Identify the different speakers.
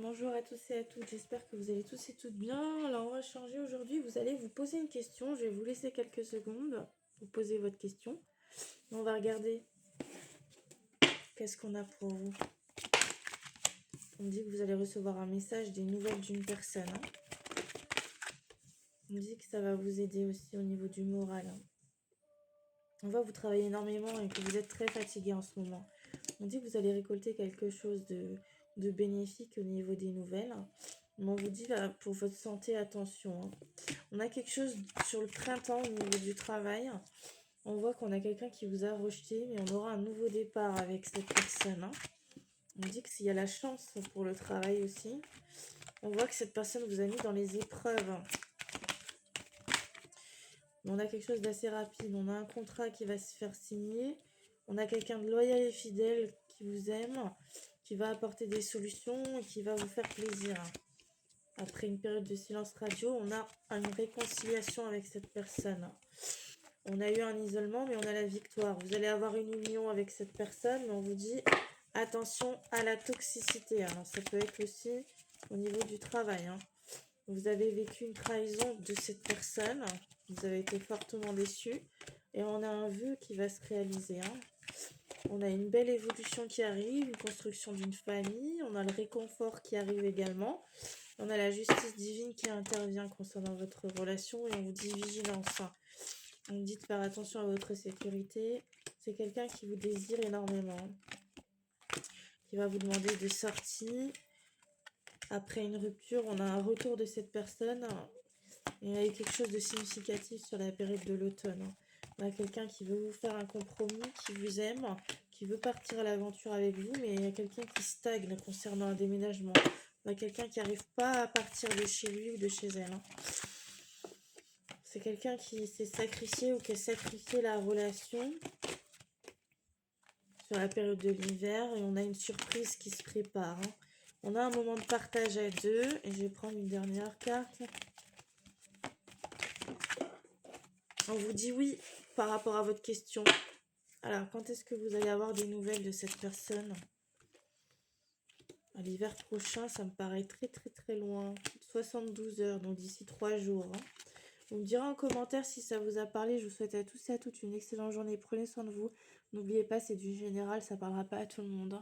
Speaker 1: Bonjour à tous et à toutes, j'espère que vous allez tous et toutes bien. Alors on va changer aujourd'hui, vous allez vous poser une question, je vais vous laisser quelques secondes pour poser votre question. On va regarder qu'est-ce qu'on a pour vous. On me dit que vous allez recevoir un message, des nouvelles d'une personne. On me dit que ça va vous aider aussi au niveau du moral. On va vous travailler énormément et que vous êtes très fatigué en ce moment. On dit que vous allez récolter quelque chose de bénéfique au niveau des nouvelles. Mais on vous dit là, pour votre santé, attention. On a quelque chose sur le printemps au niveau du travail. On voit qu'on a quelqu'un qui vous a rejeté, mais on aura un nouveau départ avec cette personne. On dit que s'il y a la chance pour le travail aussi, on voit que cette personne vous a mis dans les épreuves. On a quelque chose d'assez rapide. On a un contrat qui va se faire signer. On a quelqu'un de loyal et fidèle qui vous aime, qui va apporter des solutions et qui va vous faire plaisir. Après une période de silence radio, on a une réconciliation avec cette personne. On a eu un isolement, mais on a la victoire. Vous allez avoir une union avec cette personne, mais on vous dit attention à la toxicité. Alors, ça peut être aussi au niveau du travail. Vous avez vécu une trahison de cette personne. Vous avez été fortement déçus. Et on a un vœu qui va se réaliser. On a une belle évolution qui arrive, une construction d'une famille. On a le réconfort qui arrive également. On a la justice divine qui intervient concernant votre relation et on vous dit vigilance. On vous dit de faire attention à votre sécurité. C'est quelqu'un qui vous désire énormément, qui va vous demander de sortie. Après une rupture, on a un retour de cette personne. Et il y a quelque chose de significatif sur la période de l'automne. On a quelqu'un qui veut vous faire un compromis, qui vous aime, qui veut partir à l'aventure avec vous, mais il y a quelqu'un qui stagne concernant un déménagement. On a quelqu'un qui n'arrive pas à partir de chez lui ou de chez elle. C'est quelqu'un qui s'est sacrifié ou qui a sacrifié la relation sur la période de l'hiver et on a une surprise qui se prépare. On a un moment de partage à deux et je vais prendre une dernière carte. On vous dit oui par rapport à votre question. Alors, quand est-ce que vous allez avoir des nouvelles de cette personne? À l'hiver prochain, ça me paraît très très très loin. 72 heures, donc d'ici 3 jours. Vous me direz en commentaire si ça vous a parlé. Je vous souhaite à tous et à toutes une excellente journée. Prenez soin de vous. N'oubliez pas, c'est du général, ça parlera pas à tout le monde.